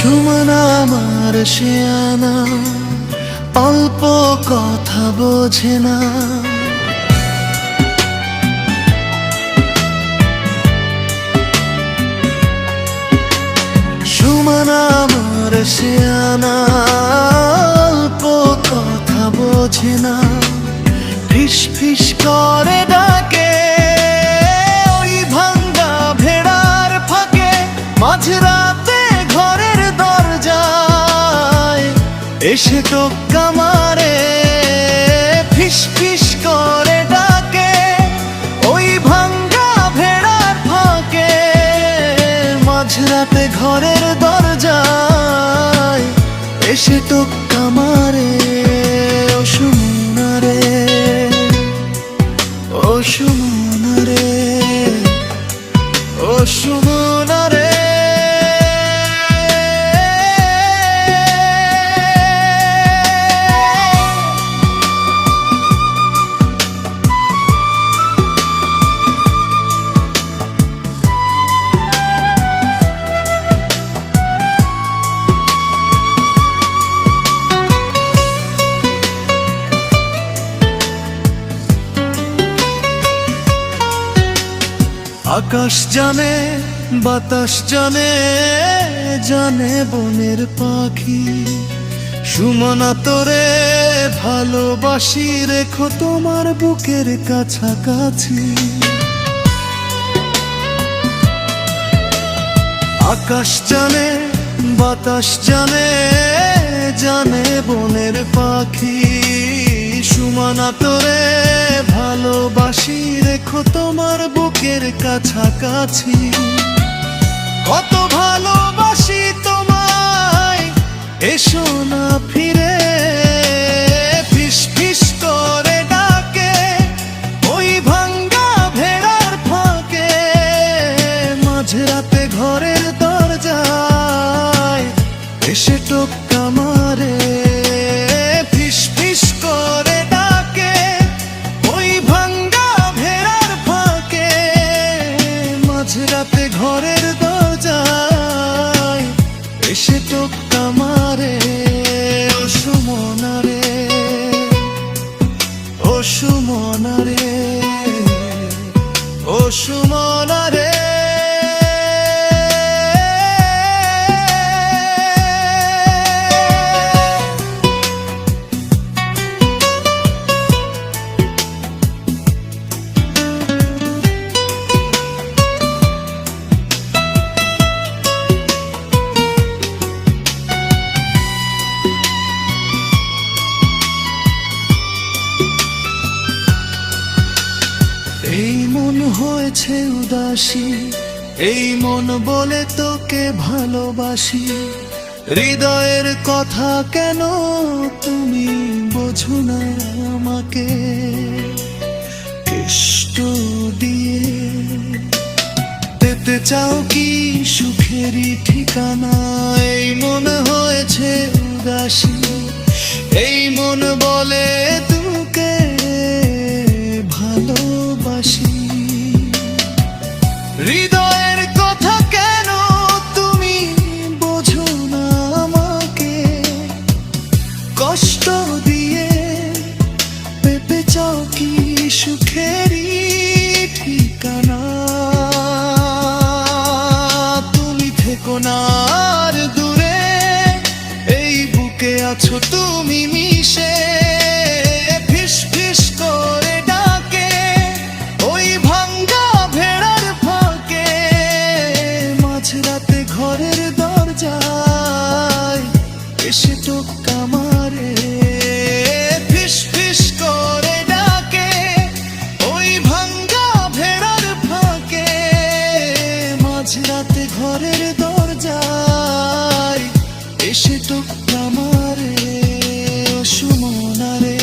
সুমন আমার শেয়ানা, অল্প কথা বোঝে না। সুমন আমার শেয়ানা, অল্প কথা বোঝে না। ফিস ফিস করে ডাকে ওই ভাঙ্গা ভেড়ার ফাঁকে, মাঝরাতে ঘরের দরজায় এসে টোক্কা মারে। ফিস ফিস করে ডাকে ওই ভাঙ্গা ভেড়ার ফাঁকে, মাঝরাতে ঘরের দরজায় এসে টোক্কা মারে। ও সুমনা রে, ও সুমনা রে, ও সুমনা রে। আকাশ জানে, বাতাস জানে, জানে বনের পাখি। সুমনা তোরে ভালোবাসি, রেখো তোমার বুকের কাছাকাছি। আকাশ জানে, বাতাস জানে, জানে বনের পাখি। সুমনা তোরে ভালোবাসি, রেখো তোমার বুকের কাছাকাছি। কত ভালোবাসি তোমায়, এসো না ফিরে। ফিস ফিস করে ডাকে ওই ভাঙ্গা ভেড়ার ফাঁকে, মাঝরাতে ঘরের দরজায় এসে টোক্কা মারে। ফিস ফিস করে ডাকে ওই ভাঙ্গা ভেড়ার ফাঁকে, মাঝরাতে ঘরের দরজায় এসে টোক্কা মারে। ও সুমনা রে, ও সুমনা রে, ও সুমনা রে। এই মন হয়েছে উদাসী, এই মন বলে তোকে ভালোবাসি। হৃদয়ের কথা কেন তুমি বোঝো না আমাকে? কষ্ট দিয়ে পেতে চাও কি সুখেরই ঠিকানা? এই মন হয়েছে উদাসী, এই মন বলে তোকে ভালোবাসি। হৃদয়ের কথা কেন তুমি বোঝো না আমাকে? কষ্ট দিয়ে পেতে চাও কি সুখেরই ঠিকানা? তুমি থেকো না আর দূরে, এই বুকে আছো তুমি মিশে। ফিস ফিস করে ডাকে ওই ভাঙ্গা ভেড়ার ফাঁকে, মাঝরাতে ঘরের দরজায় এসে টোক্কা মারে। ফিস ফিস করে ডাকে ওই ভাঙ্গা ভেড়ার ফাঁকে, মাঝরাতে ঘরের দরজায় এসে টোক্কা মারে। ও সুমনা রে,